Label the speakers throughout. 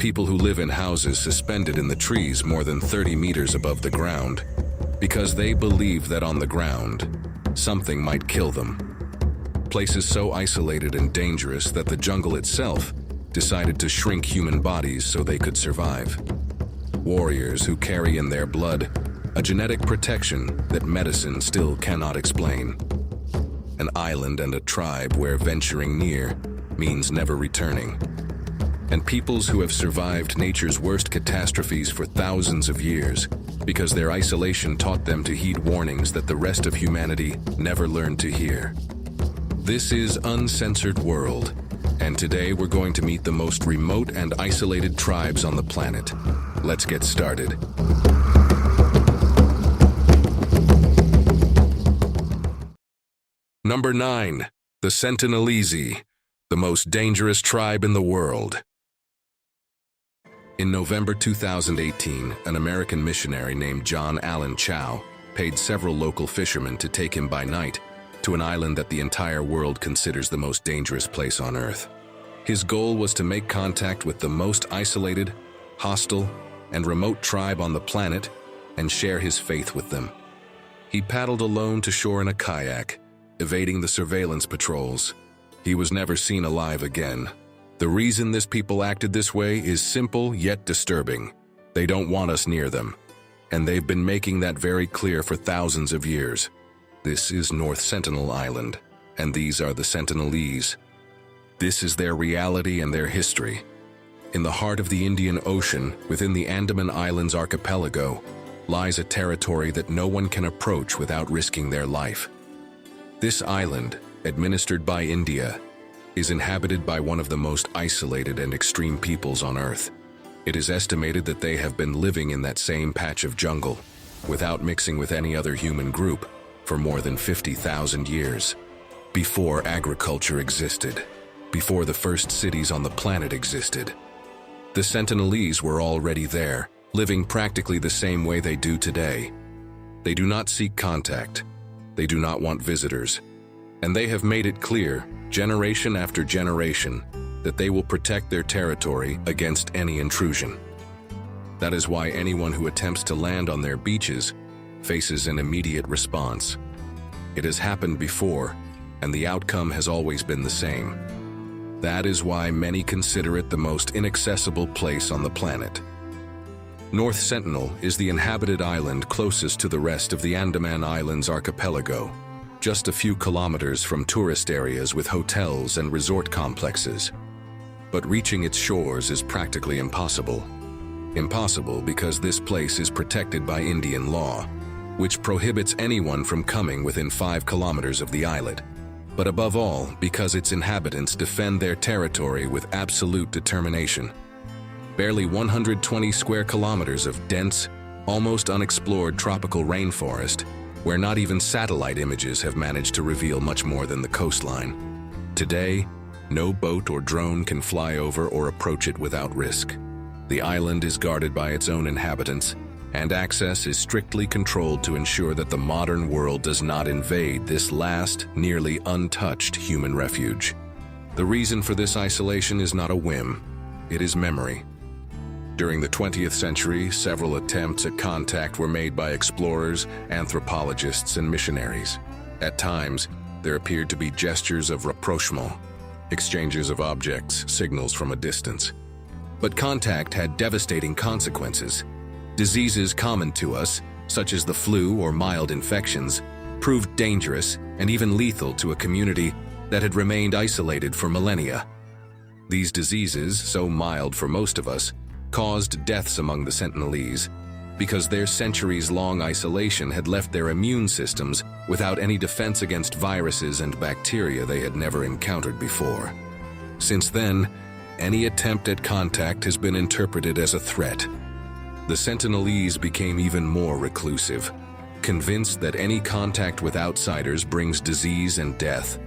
Speaker 1: people who live in houses suspended in the trees more than 30 meters above the ground, because they believe that on the ground, something might kill them. Places so isolated and dangerous that the jungle itself decided to shrink human bodies so they could survive. Warriors who carry in their blood a genetic protection that medicine still cannot explain. An island and a tribe where venturing near means never returning. And peoples who have survived nature's worst catastrophes for thousands of years because their isolation taught them to heed warnings that the rest of humanity never learned to hear. This is Uncensored World, and today we're going to meet the most remote and isolated tribes on the planet. Let's get started. Number 9. The Sentinelese, the most dangerous tribe in the world. In November 2018, an American missionary named John Allen Chow paid several local fishermen to take him by night to an island that the entire world considers the most dangerous place on Earth. His goal was to make contact with the most isolated, hostile, and remote tribe on the planet and share his faith with them. He paddled alone to shore in a kayak, evading the surveillance patrols. He was never seen alive again. The reason this people acted this way is simple yet disturbing. They don't want us near them, and they've been making that very clear for thousands of years. This is North Sentinel Island, and these are the Sentinelese. This is their reality and their history. In the heart of the Indian Ocean, within the Andaman Islands archipelago, lies a territory that no one can approach without risking their life. This island, administered by India, is inhabited by one of the most isolated and extreme peoples on Earth. It is estimated that they have been living in that same patch of jungle, without mixing with any other human group, for more than 50,000 years. Before agriculture existed, before the first cities on the planet existed. The Sentinelese were already there, living practically the same way they do today. They do not seek contact. They do not want visitors. And they have made it clear, generation after generation, that they will protect their territory against any intrusion. That is why anyone who attempts to land on their beaches faces an immediate response. It has happened before, and the outcome has always been the same. That is why many consider it the most inaccessible place on the planet. North Sentinel is the inhabited island closest to the rest of the Andaman Islands archipelago, just a few kilometers from tourist areas with hotels and resort complexes. But reaching its shores is practically impossible. Impossible because this place is protected by Indian law, which prohibits anyone from coming within 5 kilometers of the islet. But above all, because its inhabitants defend their territory with absolute determination. Barely 120 square kilometers of dense, almost unexplored tropical rainforest, where not even satellite images have managed to reveal much more than the coastline. Today, no boat or drone can fly over or approach it without risk. The island is guarded by its own inhabitants, and access is strictly controlled to ensure that the modern world does not invade this last, nearly untouched human refuge. The reason for this isolation is not a whim, it is memory. During the 20th century, several attempts at contact were made by explorers, anthropologists, and missionaries. At times, there appeared to be gestures of rapprochement, exchanges of objects, signals from a distance. But contact had devastating consequences. Diseases common to us, such as the flu or mild infections, proved dangerous and even lethal to a community that had remained isolated for millennia. These diseases, so mild for most of us, caused deaths among the Sentinelese because their centuries-long isolation had left their immune systems without any defense against viruses and bacteria they had never encountered before. Since then, any attempt at contact has been interpreted as a threat. The Sentinelese became even more reclusive, convinced that any contact with outsiders brings disease and death,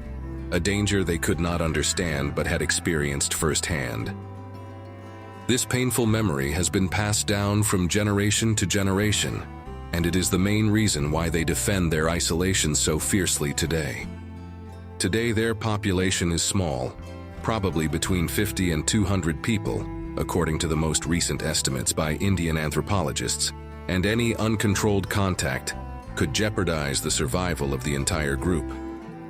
Speaker 1: a danger they could not understand but had experienced firsthand. This painful memory has been passed down from generation to generation, and it is the main reason why they defend their isolation so fiercely today. Today their population is small, probably between 50 and 200 people, according to the most recent estimates by Indian anthropologists, and any uncontrolled contact could jeopardize the survival of the entire group.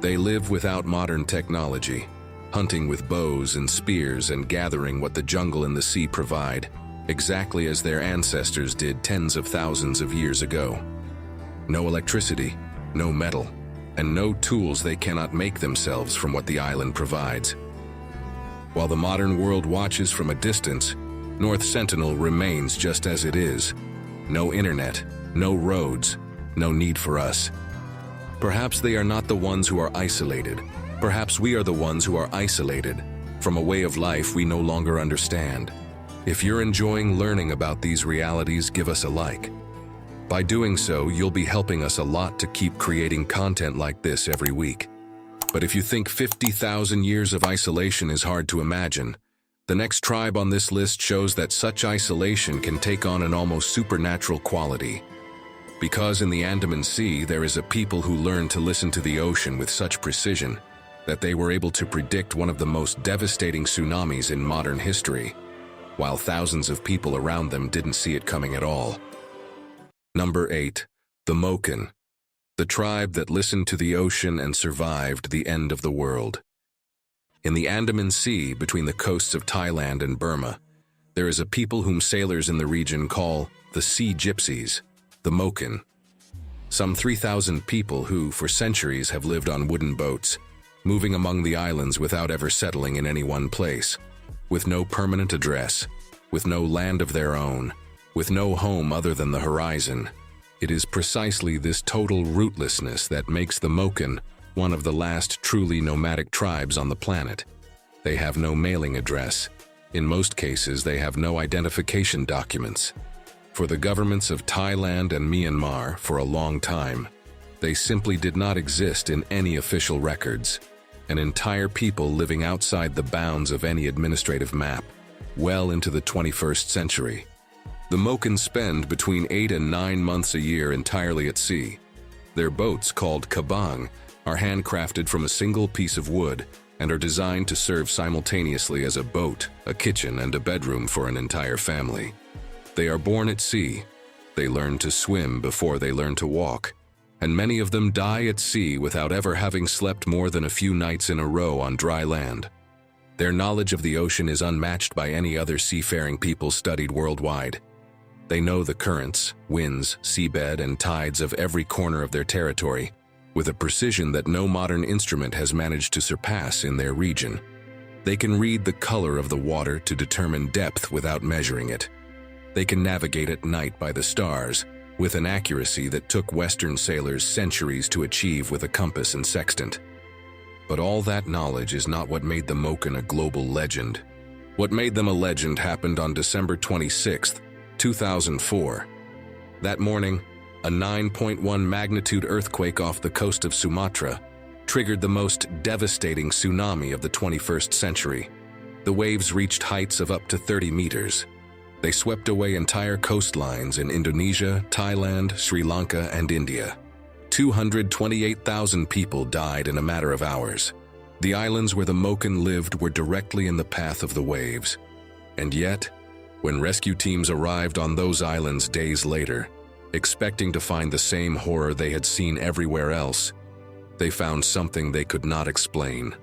Speaker 1: They live without modern technology, hunting with bows and spears and gathering what the jungle and the sea provide, exactly as their ancestors did tens of thousands of years ago. No electricity, no metal, and no tools. They cannot make themselves from what the island provides. While the modern world watches from a distance, North Sentinel remains just as it is. No internet, no roads, no need for us. Perhaps they are not the ones who are isolated. Perhaps we are the ones who are isolated from a way of life we no longer understand. If you're enjoying learning about these realities, give us a like. By doing so, you'll be helping us a lot to keep creating content like this every week. But if you think 50,000 years of isolation is hard to imagine, the next tribe on this list shows that such isolation can take on an almost supernatural quality. Because in the Andaman Sea, there is a people who learned to listen to the ocean with such precision that they were able to predict one of the most devastating tsunamis in modern history, while thousands of people around them didn't see it coming at all. Number 8. The Moken, the tribe that listened to the ocean and survived the end of the world. In the Andaman Sea, between the coasts of Thailand and Burma, there is a people whom sailors in the region call the Sea Gypsies, the Moken. Some 3,000 people who, for centuries, have lived on wooden boats, moving among the islands without ever settling in any one place, with no permanent address, with no land of their own, with no home other than the horizon. It is precisely this total rootlessness that makes the Moken one of the last truly nomadic tribes on the planet. They have no mailing address. In most cases, they have no identification documents. For the governments of Thailand and Myanmar, for a long time, they simply did not exist in any official records. An entire people living outside the bounds of any administrative map, well into the 21st century. The Moken spend between 8 and 9 months a year entirely at sea. Their boats, called kabang, are handcrafted from a single piece of wood and are designed to serve simultaneously as a boat, a kitchen, and a bedroom for an entire family. They are born at sea. They learn to swim before they learn to walk, and many of them die at sea without ever having slept more than a few nights in a row on dry land. Their knowledge of the ocean is unmatched by any other seafaring people studied worldwide. They know the currents, winds, seabed, and tides of every corner of their territory, with a precision that no modern instrument has managed to surpass in their region. They can read the color of the water to determine depth without measuring it. They can navigate at night by the stars, with an accuracy that took Western sailors centuries to achieve with a compass and sextant. But all that knowledge is not what made the Moken a global legend. What made them a legend happened on December 26, 2004. That morning, a 9.1 magnitude earthquake off the coast of Sumatra triggered the most devastating tsunami of the 21st century. The waves reached heights of up to 30 meters. They swept away entire coastlines in Indonesia, Thailand, Sri Lanka, and India. 228,000 people died in a matter of hours. The islands where the Moken lived were directly in the path of the waves. And yet, when rescue teams arrived on those islands days later, expecting to find the same horror they had seen everywhere else, they found something they could not explain.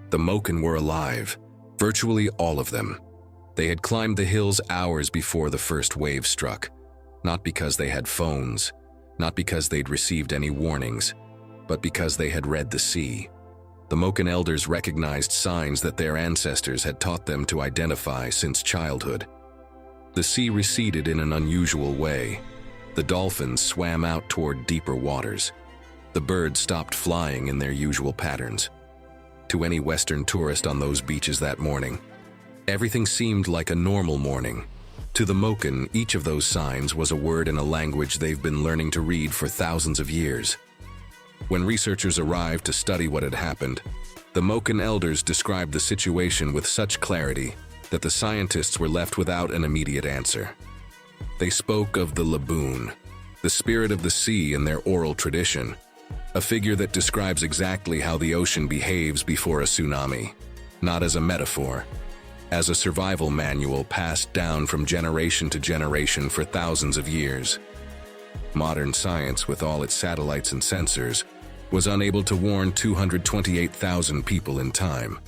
Speaker 1: The Moken were alive, virtually all of them. They had climbed the hills hours before the first wave struck, not because they had phones, not because they'd received any warnings, but because they had read the sea. The Moken elders recognized signs that their ancestors had taught them to identify since childhood. The sea receded in an unusual way. The dolphins swam out toward deeper waters. The birds stopped flying in their usual patterns. To any Western tourist on those beaches that morning, everything seemed like a normal morning. To the Moken, each of those signs was a word in a language they've been learning to read for thousands of years. When researchers arrived to study what had happened, the Moken elders described the situation with such clarity that the scientists were left without an immediate answer. They spoke of the Laboon, the spirit of the sea in their oral tradition, a figure that describes exactly how the ocean behaves before a tsunami, not as a metaphor, as a survival manual passed down from generation to generation for thousands of years. Modern science, with all its satellites and sensors, was unable to warn 228,000 people in time.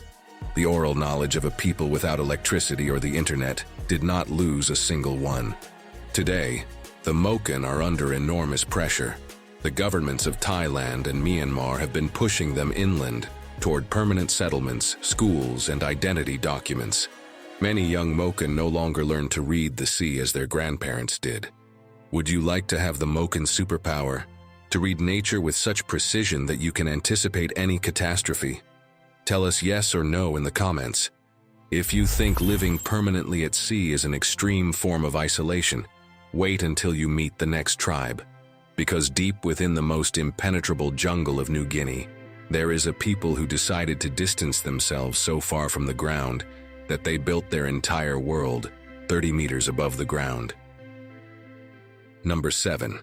Speaker 1: The oral knowledge of a people without electricity or the internet did not lose a single one. Today, the Moken are under enormous pressure. The governments of Thailand and Myanmar have been pushing them inland toward permanent settlements, schools, and identity documents. Many young Moken no longer learn to read the sea as their grandparents did. Would you like to have the Moken superpower? To read nature with such precision that you can anticipate any catastrophe? Tell us yes or no in the comments. If you think living permanently at sea is an extreme form of isolation, wait until you meet the next tribe. Because deep within the most impenetrable jungle of New Guinea, there is a people who decided to distance themselves so far from the ground that they built their entire world 30 meters above the ground. Number 7.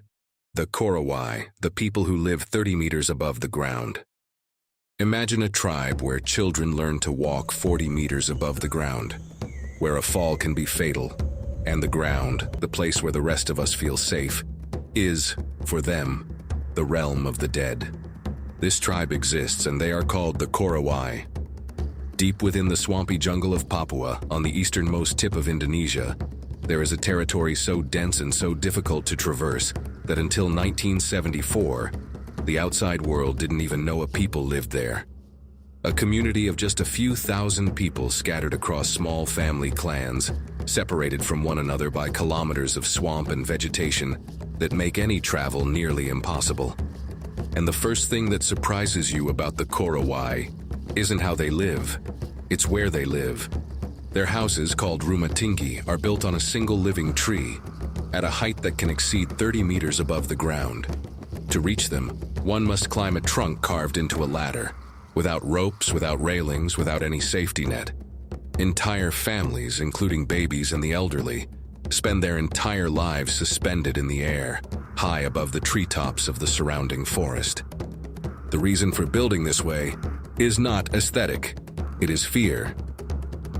Speaker 1: The Korowai, the people who live 30 meters above the ground. Imagine a tribe where children learn to walk 40 meters above the ground, where a fall can be fatal, and the ground, the place where the rest of us feel safe, is, for them, the realm of the dead. This tribe exists, and they are called the Korowai. Deep within the swampy jungle of Papua, on the easternmost tip of Indonesia, there is a territory so dense and so difficult to traverse that until 1974, the outside world didn't even know a people lived there. A community of just a few thousand people scattered across small family clans, separated from one another by kilometers of swamp and vegetation that make any travel nearly impossible. And the first thing that surprises you about the Korowai isn't how they live, it's where they live. Their houses, called rumatingi, are built on a single living tree, at a height that can exceed 30 meters above the ground. To reach them, one must climb a trunk carved into a ladder, without ropes, without railings, without any safety net. Entire families, including babies and the elderly, spend their entire lives suspended in the air, high above the treetops of the surrounding forest. The reason for building this way is not aesthetic, it is fear.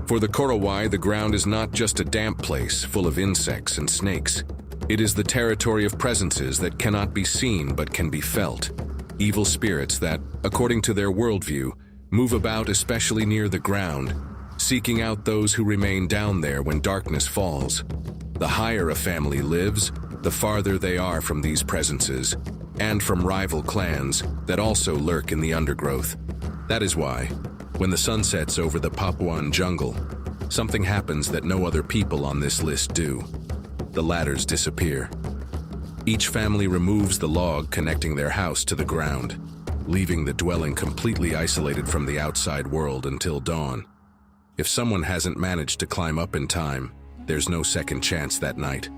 Speaker 1: For the Korowai, the ground is not just a damp place full of insects and snakes. It is the territory of presences that cannot be seen but can be felt. Evil spirits that, according to their worldview, move about especially near the ground, seeking out those who remain down there when darkness falls. The higher a family lives, the farther they are from these presences, and from rival clans that also lurk in the undergrowth. That is why, when the sun sets over the Papuan jungle, something happens that no other people on this list do. The ladders disappear. Each family removes the log connecting their house to the ground, leaving the dwelling completely isolated from the outside world until dawn. If someone hasn't managed to climb up in time, there's no second chance that night.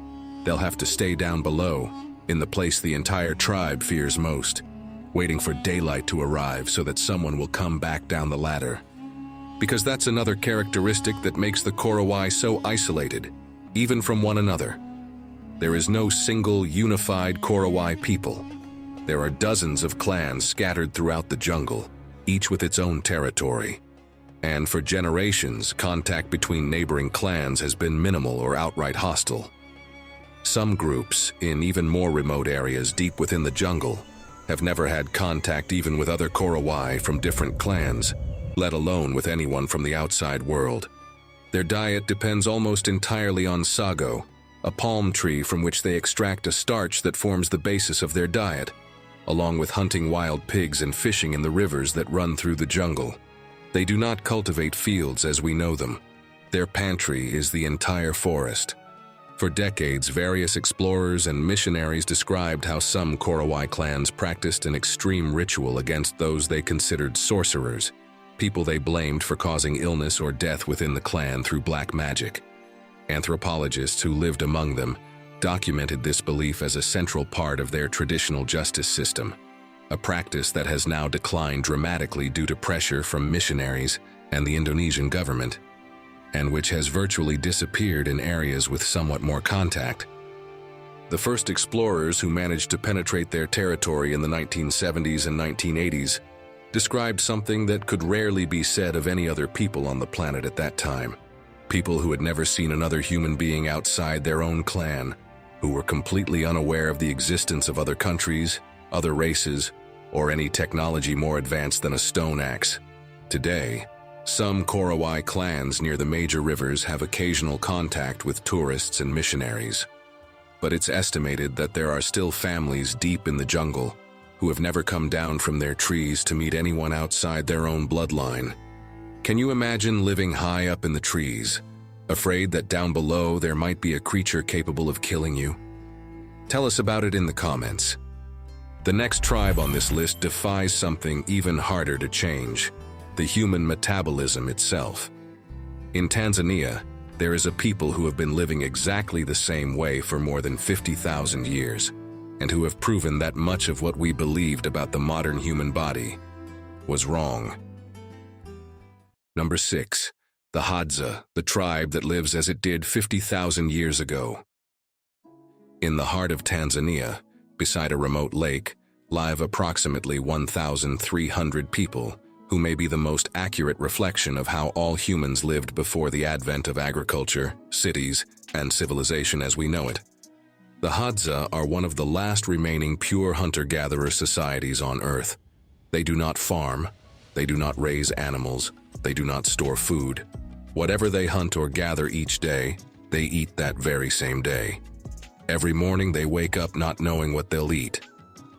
Speaker 1: They'll have to stay down below, in the place the entire tribe fears most, waiting for daylight to arrive so that someone will come back down the ladder. Because that's another characteristic that makes the Korowai so isolated, even from one another. There is no single unified Korowai people. There are dozens of clans scattered throughout the jungle, each with its own territory. And for generations, contact between neighboring clans has been minimal or outright hostile. Some groups, in even more remote areas deep within the jungle, have never had contact even with other Korowai from different clans, let alone with anyone from the outside world. Their diet depends almost entirely on sago, a palm tree from which they extract a starch that forms the basis of their diet, along with hunting wild pigs and fishing in the rivers that run through the jungle. They do not cultivate fields as we know them. Their pantry is the entire forest. For decades, various explorers and missionaries described how some Korowai clans practiced an extreme ritual against those they considered sorcerers, people they blamed for causing illness or death within the clan through black magic. Anthropologists who lived among them documented this belief as a central part of their traditional justice system, a practice that has now declined dramatically due to pressure from missionaries and the Indonesian government, and which has virtually disappeared in areas with somewhat more contact. The first explorers who managed to penetrate their territory in the 1970s and 1980s described something that could rarely be said of any other people on the planet at that time. People who had never seen another human being outside their own clan, who were completely unaware of the existence of other countries, other races, or any technology more advanced than a stone axe. Today, some Korowai clans near the major rivers have occasional contact with tourists and missionaries. But it's estimated that there are still families deep in the jungle who have never come down from their trees to meet anyone outside their own bloodline. Can you imagine living high up in the trees, afraid that down below there might be a creature capable of killing you? Tell us about it in the comments. The next tribe on this list defies something even harder to change: the human metabolism itself. In Tanzania, there is a people who have been living exactly the same way for more than 50,000 years, and who have proven that much of what we believed about the modern human body was wrong. Number 6. The Hadza, the tribe that lives as it did 50,000 years ago. In the heart of Tanzania, beside a remote lake, live approximately 1,300 people who may be the most accurate reflection of how all humans lived before the advent of agriculture, cities, and civilization as we know it. The Hadza are one of the last remaining pure hunter-gatherer societies on Earth. They do not farm, they do not raise animals, they do not store food. Whatever they hunt or gather each day, they eat that very same day. Every morning they wake up not knowing what they'll eat,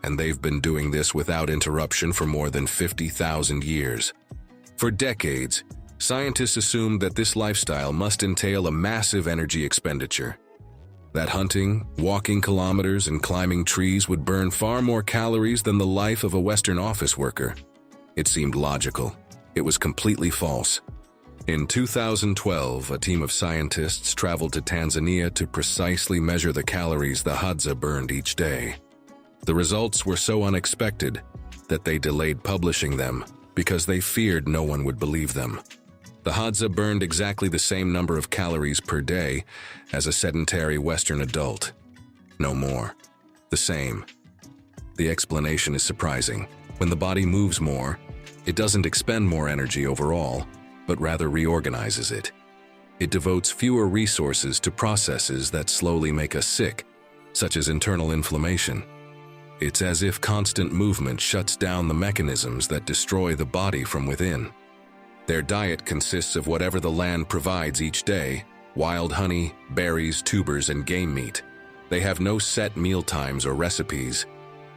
Speaker 1: and they've been doing this without interruption for more than 50,000 years. For decades, scientists assumed that this lifestyle must entail a massive energy expenditure. That hunting, walking kilometers, and climbing trees would burn far more calories than the life of a Western office worker. It seemed logical. It was completely false. In 2012, a team of scientists traveled to Tanzania to precisely measure the calories the Hadza burned each day. The results were so unexpected that they delayed publishing them because they feared no one would believe them. The Hadza burned exactly the same number of calories per day as a sedentary Western adult. No more. The same. The explanation is surprising. When the body moves more, it doesn't expend more energy overall, but rather reorganizes it. It devotes fewer resources to processes that slowly make us sick, such as internal inflammation. It's as if constant movement shuts down the mechanisms that destroy the body from within. Their diet consists of whatever the land provides each day: wild honey, berries, tubers, and game meat. They have no set meal times or recipes,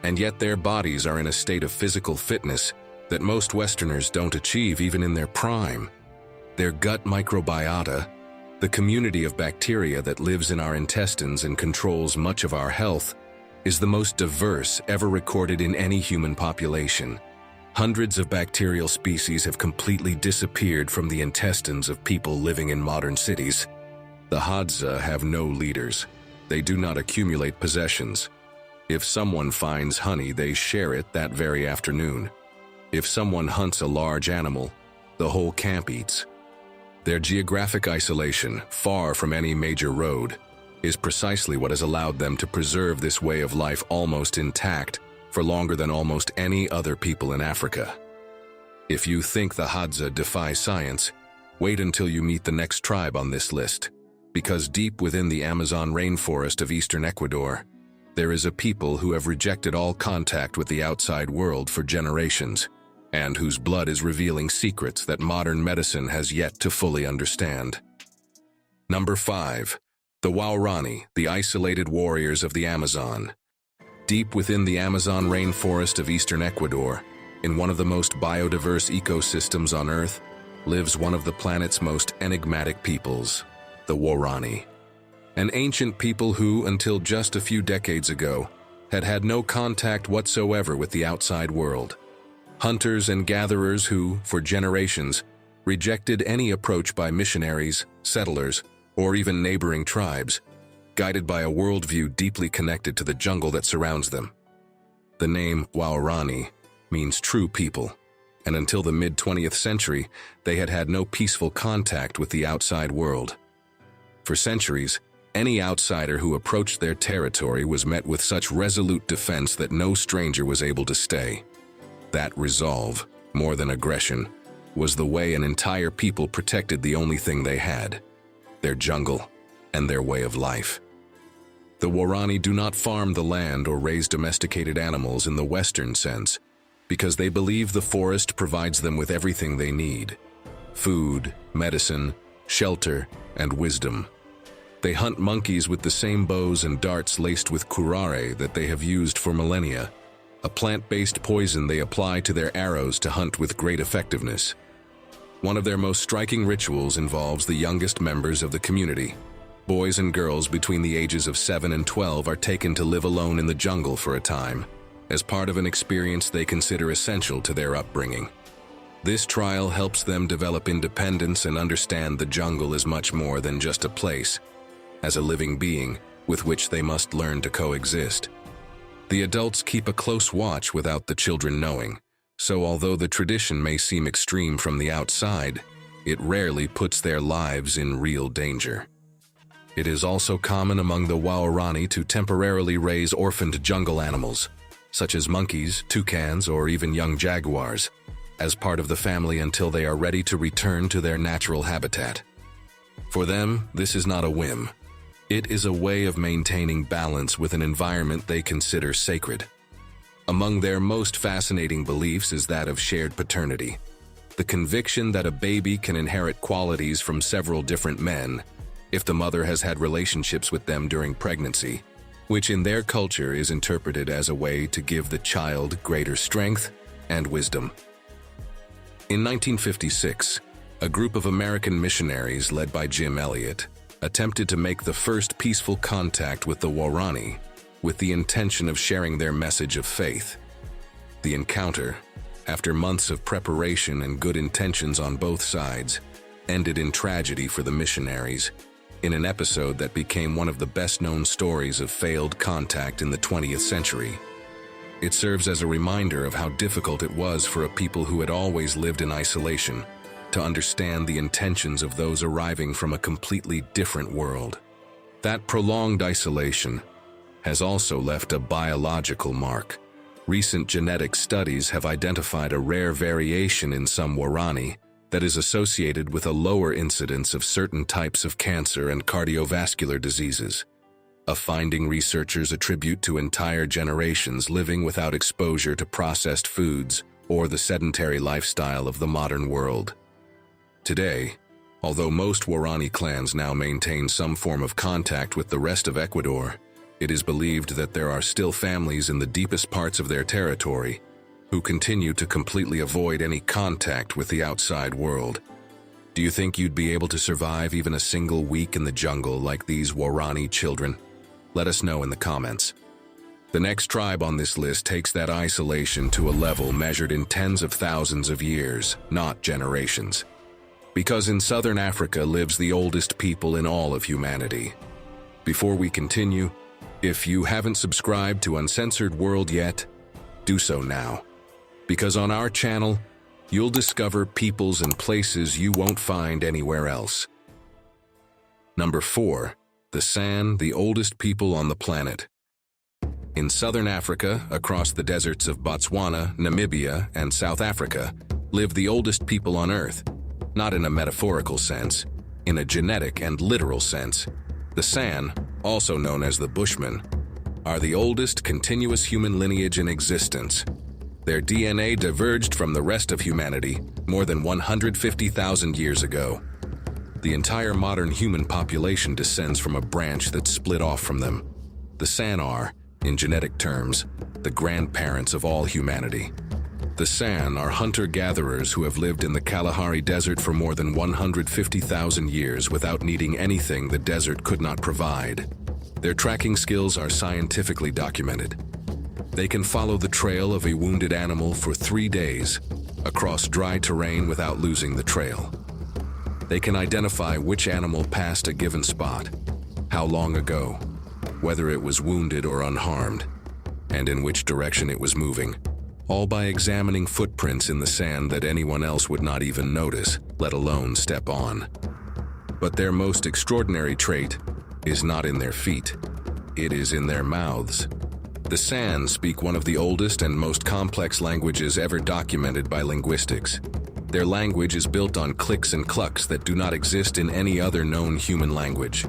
Speaker 1: and yet their bodies are in a state of physical fitness that most Westerners don't achieve even in their prime. Their gut microbiota, the community of bacteria that lives in our intestines and controls much of our health, is the most diverse ever recorded in any human population. Hundreds of bacterial species have completely disappeared from the intestines of people living in modern cities. The Hadza have no leaders. They do not accumulate possessions. If someone finds honey, they share it that very afternoon. If someone hunts a large animal, the whole camp eats. Their geographic isolation, far from any major road, is precisely what has allowed them to preserve this way of life almost intact for longer than almost any other people in Africa. If you think the Hadza defy science, wait until you meet the next tribe on this list, because deep within the Amazon rainforest of eastern Ecuador, there is a people who have rejected all contact with the outside world for generations, and whose blood is revealing secrets that modern medicine has yet to fully understand. Number 5. The Waorani, the isolated warriors of the Amazon. Deep within the Amazon rainforest of eastern Ecuador, in one of the most biodiverse ecosystems on Earth, lives one of the planet's most enigmatic peoples, the Waorani. An ancient people who, until just a few decades ago, had had no contact whatsoever with the outside world. Hunters and gatherers who, for generations, rejected any approach by missionaries, settlers, or even neighboring tribes, guided by a worldview deeply connected to the jungle that surrounds them. The name Waorani means true people, and until the mid-20th century, they had had no peaceful contact with the outside world. For centuries, any outsider who approached their territory was met with such resolute defense that no stranger was able to stay. That resolve, more than aggression, was the way an entire people protected the only thing they had: their jungle, and their way of life. The Waorani do not farm the land or raise domesticated animals in the Western sense, because they believe the forest provides them with everything they need: food, medicine, shelter, and wisdom. They hunt monkeys with the same bows and darts laced with Korowai that they have used for millennia, a plant-based poison they apply to their arrows to hunt with great effectiveness. One of their most striking rituals involves the youngest members of the community. Boys and girls between the ages of 7 and 12 are taken to live alone in the jungle for a time, as part of an experience they consider essential to their upbringing. This trial helps them develop independence and understand the jungle is much more than just a place, as a living being with which they must learn to coexist. The adults keep a close watch without the children knowing, so although the tradition may seem extreme from the outside, it rarely puts their lives in real danger. It is also common among the Waorani to temporarily raise orphaned jungle animals, such as monkeys, toucans, or even young jaguars, as part of the family until they are ready to return to their natural habitat. For them, this is not a whim. It is a way of maintaining balance with an environment they consider sacred. Among their most fascinating beliefs is that of shared paternity, the conviction that a baby can inherit qualities from several different men if the mother has had relationships with them during pregnancy, which in their culture is interpreted as a way to give the child greater strength and wisdom. In 1956, a group of American missionaries led by Jim Elliot attempted to make the first peaceful contact with the Waorani with the intention of sharing their message of faith. The encounter, after months of preparation and good intentions on both sides, ended in tragedy for the missionaries, in an episode that became one of the best-known stories of failed contact in the 20th century. It serves as a reminder of how difficult it was for a people who had always lived in isolation to understand the intentions of those arriving from a completely different world. That prolonged isolation has also left a biological mark. Recent genetic studies have identified a rare variation in some Waorani that is associated with a lower incidence of certain types of cancer and cardiovascular diseases, a finding researchers attribute to entire generations living without exposure to processed foods or the sedentary lifestyle of the modern world. Today, although most Waorani clans now maintain some form of contact with the rest of Ecuador, it is believed that there are still families in the deepest parts of their territory who continue to completely avoid any contact with the outside world. Do you think you'd be able to survive even a single week in the jungle like these Waorani children? Let us know in the comments. The next tribe on this list takes that isolation to a level measured in tens of thousands of years, not generations. Because in southern Africa lives the oldest people in all of humanity. Before we continue, if you haven't subscribed to Uncensored World yet, do so now. Because on our channel, you'll discover peoples and places you won't find anywhere else. Number 4. The San, the oldest people on the planet. In southern Africa, across the deserts of Botswana, Namibia, and South Africa, live the oldest people on Earth. Not in a metaphorical sense, in a genetic and literal sense. The San, also known as the Bushmen, are the oldest continuous human lineage in existence. Their DNA diverged from the rest of humanity more than 150,000 years ago. The entire modern human population descends from a branch that split off from them. The San are, in genetic terms, the grandparents of all humanity. The San are hunter-gatherers who have lived in the Kalahari Desert for more than 150,000 years without needing anything the desert could not provide. Their tracking skills are scientifically documented. They can follow the trail of a wounded animal for 3 days across dry terrain without losing the trail. They can identify which animal passed a given spot, how long ago, whether it was wounded or unharmed, and in which direction it was moving, all by examining footprints in the sand that anyone else would not even notice, let alone step on. But their most extraordinary trait is not in their feet, it is in their mouths. The San speak one of the oldest and most complex languages ever documented by linguistics. Their language is built on clicks and clucks that do not exist in any other known human language.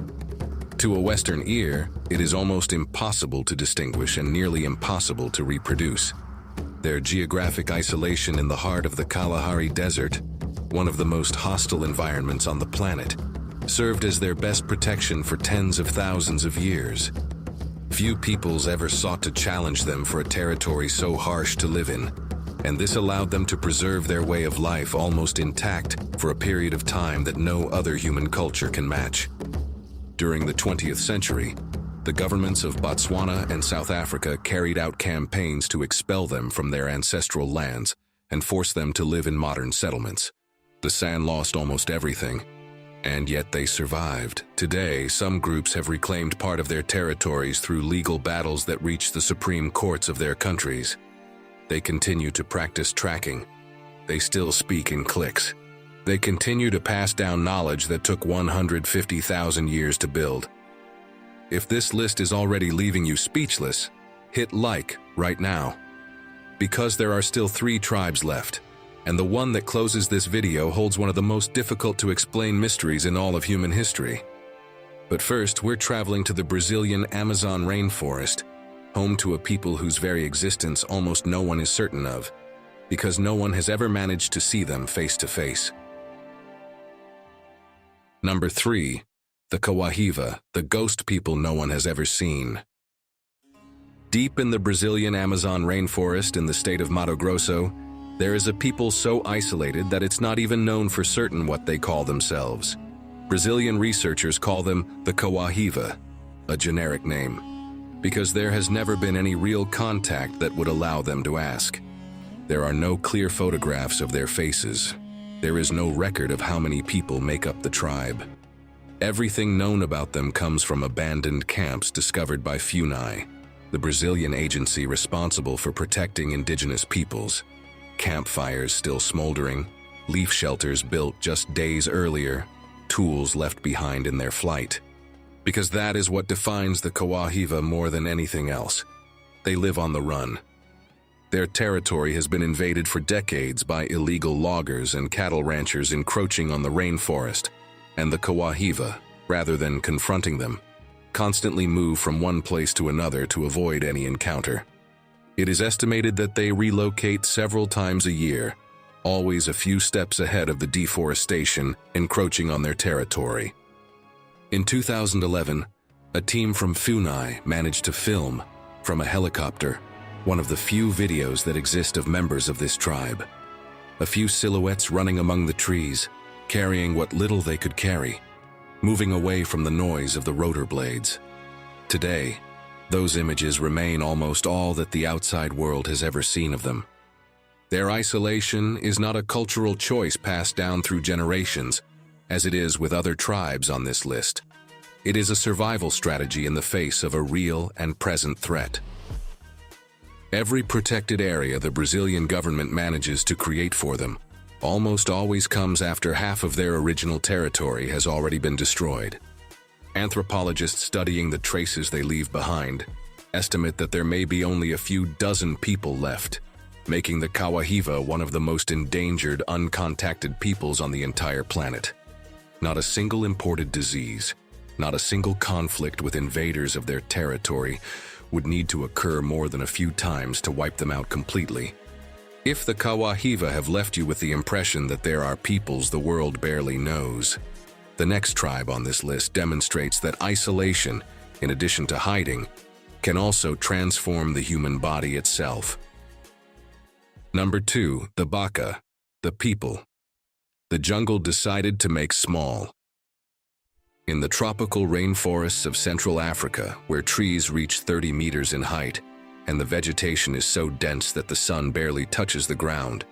Speaker 1: To a Western ear, it is almost impossible to distinguish and nearly impossible to reproduce. Their geographic isolation in the heart of the Kalahari Desert, one of the most hostile environments on the planet, served as their best protection for tens of thousands of years. Few peoples ever sought to challenge them for a territory so harsh to live in, and this allowed them to preserve their way of life almost intact for a period of time that no other human culture can match. During the 20th century, the governments of Botswana and South Africa carried out campaigns to expel them from their ancestral lands and force them to live in modern settlements. The San lost almost everything, and yet they survived. Today, some groups have reclaimed part of their territories through legal battles that reach the supreme courts of their countries. They continue to practice tracking. They still speak in clicks. They continue to pass down knowledge that took 150,000 years to build. If this list is already leaving you speechless, hit like right now. Because there are still 3 tribes left, and the one that closes this video holds one of the most difficult to explain mysteries in all of human history. But first, we're traveling to the Brazilian Amazon rainforest, home to a people whose very existence almost no one is certain of, because no one has ever managed to see them face to face. Number 3. The Kawahiva, the ghost people no one has ever seen. Deep in the Brazilian Amazon rainforest in the state of Mato Grosso, there is a people so isolated that it's not even known for certain what they call themselves. Brazilian researchers call them the Kawahiva, a generic name, because there has never been any real contact that would allow them to ask. There are no clear photographs of their faces. There is no record of how many people make up the tribe. Everything known about them comes from abandoned camps discovered by FUNAI, the Brazilian agency responsible for protecting indigenous peoples. Campfires still smoldering, leaf shelters built just days earlier, tools left behind in their flight. Because that is what defines the Kawahiva more than anything else. They live on the run. Their territory has been invaded for decades by illegal loggers and cattle ranchers encroaching on the rainforest, and the Kawahiva, rather than confronting them, constantly move from one place to another to avoid any encounter. It is estimated that they relocate several times a year, always a few steps ahead of the deforestation encroaching on their territory. In 2011, a team from FUNAI managed to film, from a helicopter, one of the few videos that exist of members of this tribe. A few silhouettes running among the trees, carrying what little they could carry, moving away from the noise of the rotor blades. Today, those images remain almost all that the outside world has ever seen of them. Their isolation is not a cultural choice passed down through generations, as it is with other tribes on this list. It is a survival strategy in the face of a real and present threat. Every protected area the Brazilian government manages to create for them almost always comes after half of their original territory has already been destroyed. Anthropologists studying the traces they leave behind estimate that there may be only a few dozen people left, making the Kawahiva one of the most endangered, uncontacted peoples on the entire planet. Not a single imported disease, not a single conflict with invaders of their territory would need to occur more than a few times to wipe them out completely. If the Kawahiva have left you with the impression that there are peoples the world barely knows, the next tribe on this list demonstrates that isolation, in addition to hiding, can also transform the human body itself. Number 2, the Baka, the people. The jungle decided to make small. In the tropical rainforests of Central Africa, where trees reach 30 meters in height, and the vegetation is so dense that the sun barely touches the ground,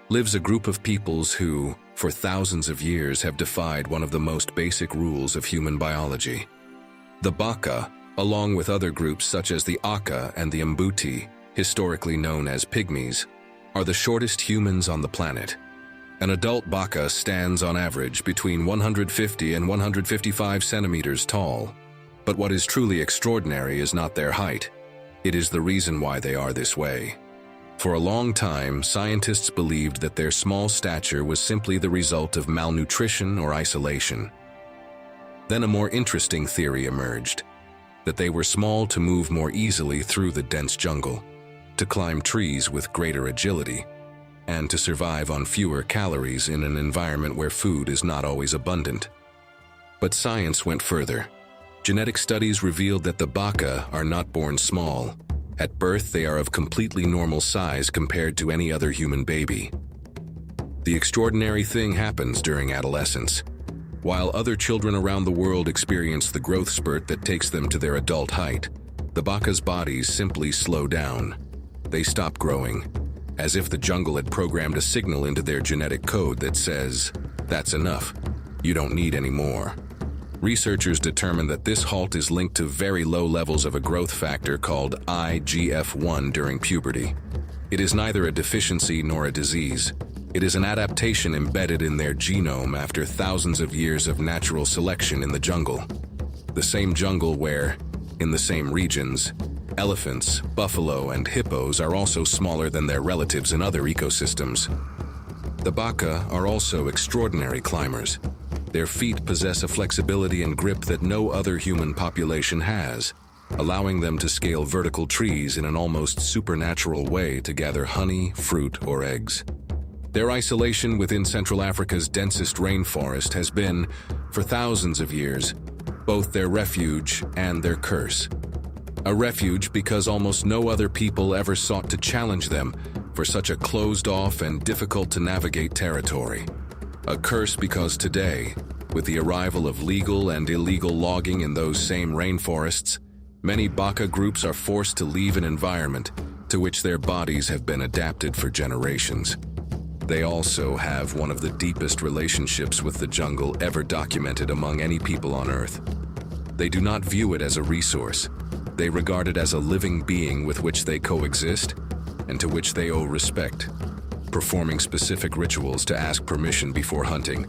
Speaker 1: lives a group of peoples who, for thousands of years, have defied one of the most basic rules of human biology. The Baka, along with other groups such as the Aka and the Mbuti, historically known as pygmies, are the shortest humans on the planet. An adult Baka stands on average between 150 and 155 centimeters tall. But what is truly extraordinary is not their height. It is the reason why they are this way. For a long time, scientists believed that their small stature was simply the result of malnutrition or isolation. Then a more interesting theory emerged, that they were small to move more easily through the dense jungle, to climb trees with greater agility, and to survive on fewer calories in an environment where food is not always abundant. But science went further. Genetic studies revealed that the Baka are not born small. At birth, they are of completely normal size compared to any other human baby. The extraordinary thing happens during adolescence. While other children around the world experience the growth spurt that takes them to their adult height, the Baka's bodies simply slow down. They stop growing, as if the jungle had programmed a signal into their genetic code that says, "That's enough. You don't need any more." Researchers determined that this halt is linked to very low levels of a growth factor called IGF-1 during puberty. It is neither a deficiency nor a disease. It is an adaptation embedded in their genome after thousands of years of natural selection in the jungle. The same jungle where, in the same regions, elephants, buffalo, and hippos are also smaller than their relatives in other ecosystems. The Baka are also extraordinary climbers. Their feet possess a flexibility and grip that no other human population has, allowing them to scale vertical trees in an almost supernatural way to gather honey, fruit, or eggs. Their isolation within Central Africa's densest rainforest has been, for thousands of years, both their refuge and their curse. A refuge because almost no other people ever sought to challenge them for such a closed-off and difficult-to-navigate territory. A curse because today, with the arrival of legal and illegal logging in those same rainforests, many Baka groups are forced to leave an environment to which their bodies have been adapted for generations. They also have one of the deepest relationships with the jungle ever documented among any people on Earth. They do not view it as a resource. They regard it as a living being with which they coexist and to which they owe respect, performing specific rituals to ask permission before hunting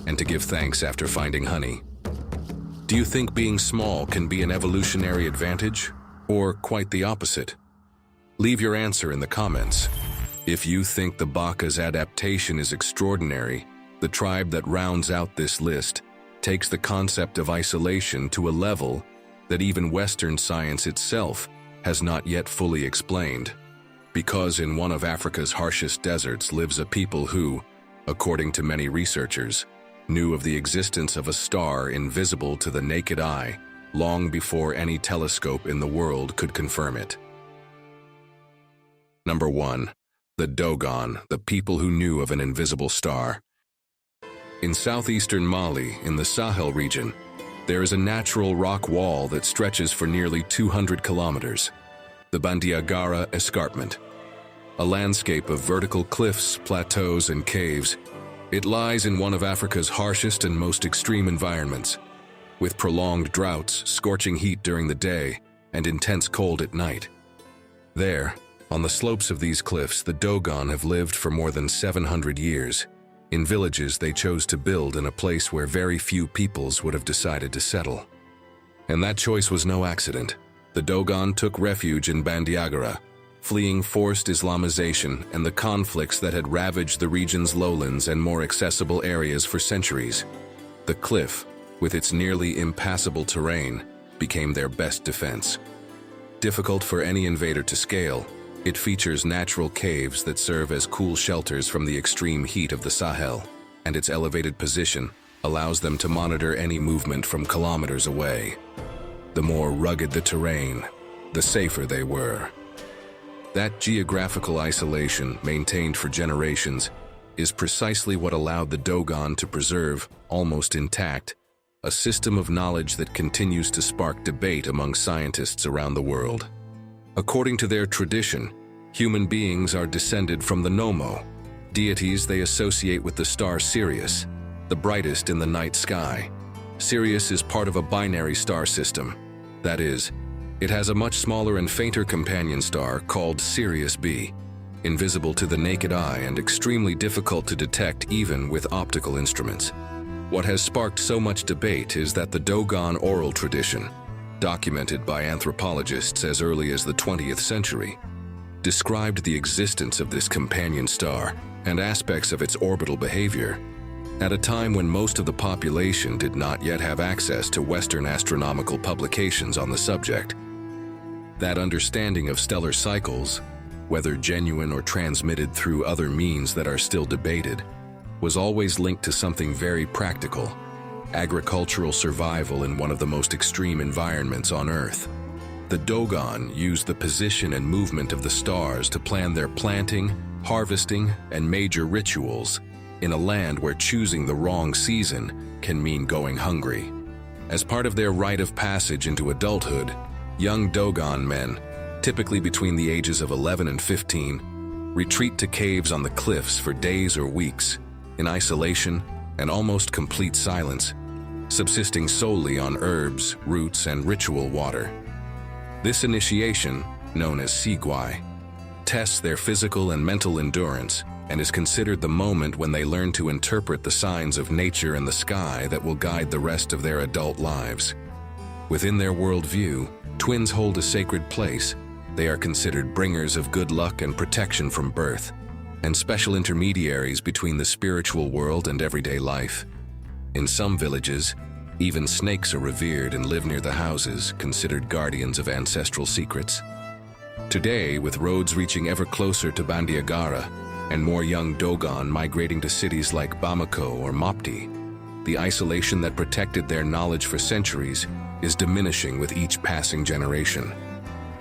Speaker 1: and to give thanks after finding honey. Do you think being small can be an evolutionary advantage, or quite the opposite? Leave your answer in the comments. If you think the Baka's adaptation is extraordinary, the tribe that rounds out this list takes the concept of isolation to a level that even Western science itself has not yet fully explained. Because in one of Africa's harshest deserts lives a people who, according to many researchers, knew of the existence of a star invisible to the naked eye long before any telescope in the world could confirm it. Number 1. The Dogon, the people who knew of an invisible star. In southeastern Mali, in the Sahel region, there is a natural rock wall that stretches for nearly 200 kilometers. The Bandiagara Escarpment, a landscape of vertical cliffs, plateaus, and caves. It lies in one of Africa's harshest and most extreme environments, with prolonged droughts, scorching heat during the day, and intense cold at night. There, on the slopes of these cliffs, the Dogon have lived for more than 700 years, in villages they chose to build in a place where very few peoples would have decided to settle. And that choice was no accident. The Dogon took refuge in Bandiagara, fleeing forced Islamization and the conflicts that had ravaged the region's lowlands and more accessible areas for centuries. The cliff, with its nearly impassable terrain, became their best defense. Difficult for any invader to scale, it features natural caves that serve as cool shelters from the extreme heat of the Sahel, and its elevated position allows them to monitor any movement from kilometers away. The more rugged the terrain, the safer they were. That geographical isolation, maintained for generations, is precisely what allowed the Dogon to preserve, almost intact, a system of knowledge that continues to spark debate among scientists around the world. According to their tradition, human beings are descended from the Nomo, deities they associate with the star Sirius, the brightest in the night sky. Sirius is part of a binary star system. That is, it has a much smaller and fainter companion star called Sirius B, invisible to the naked eye and extremely difficult to detect even with optical instruments. What has sparked so much debate is that the Dogon oral tradition, documented by anthropologists as early as the 20th century, described the existence of this companion star and aspects of its orbital behavior at a time when most of the population did not yet have access to Western astronomical publications on the subject. That understanding of stellar cycles, whether genuine or transmitted through other means that are still debated, was always linked to something very practical: agricultural survival in one of the most extreme environments on Earth. The Dogon used the position and movement of the stars to plan their planting, harvesting, and major rituals in a land where choosing the wrong season can mean going hungry. As part of their rite of passage into adulthood, young Dogon men, typically between the ages of 11 and 15, retreat to caves on the cliffs for days or weeks, in isolation and almost complete silence, subsisting solely on herbs, roots, and ritual water. This initiation, known as Sigwai, tests their physical and mental endurance and is considered the moment when they learn to interpret the signs of nature and the sky that will guide the rest of their adult lives. Within their worldview, twins hold a sacred place. They are considered bringers of good luck and protection from birth, and special intermediaries between the spiritual world and everyday life. In some villages, even snakes are revered and live near the houses, considered guardians of ancestral secrets. Today, with roads reaching ever closer to Bandiagara and more young Dogon migrating to cities like Bamako or Mopti, the isolation that protected their knowledge for centuries is diminishing with each passing generation.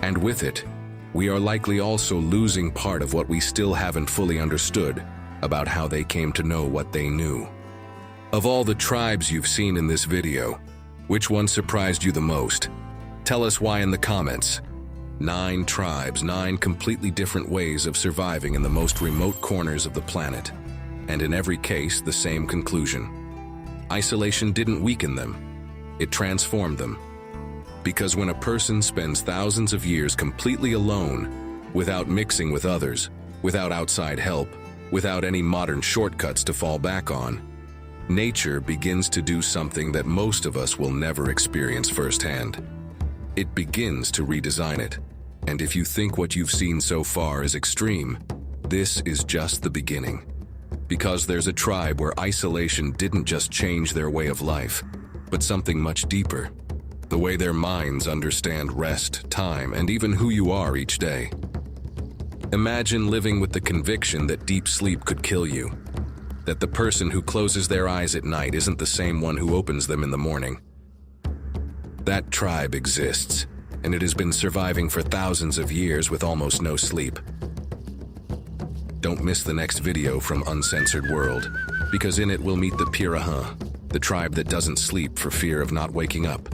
Speaker 1: And with it, we are likely also losing part of what we still haven't fully understood about how they came to know what they knew. Of all the tribes you've seen in this video, which one surprised you the most? Tell us why in the comments. 9 tribes, 9 completely different ways of surviving in the most remote corners of the planet. And in every case, the same conclusion. Isolation didn't weaken them, it transformed them. Because when a person spends thousands of years completely alone, without mixing with others, without outside help, without any modern shortcuts to fall back on, nature begins to do something that most of us will never experience firsthand. It begins to redesign it. And if you think what you've seen so far is extreme, this is just the beginning. Because there's a tribe where isolation didn't just change their way of life, but something much deeper. The way their minds understand rest, time, and even who you are each day. Imagine living with the conviction that deep sleep could kill you. That the person who closes their eyes at night isn't the same one who opens them in the morning. That tribe exists, and it has been surviving for thousands of years with almost no sleep. Don't miss the next video from Uncensored World, because in it we'll meet the Piraha, the tribe that doesn't sleep for fear of not waking up.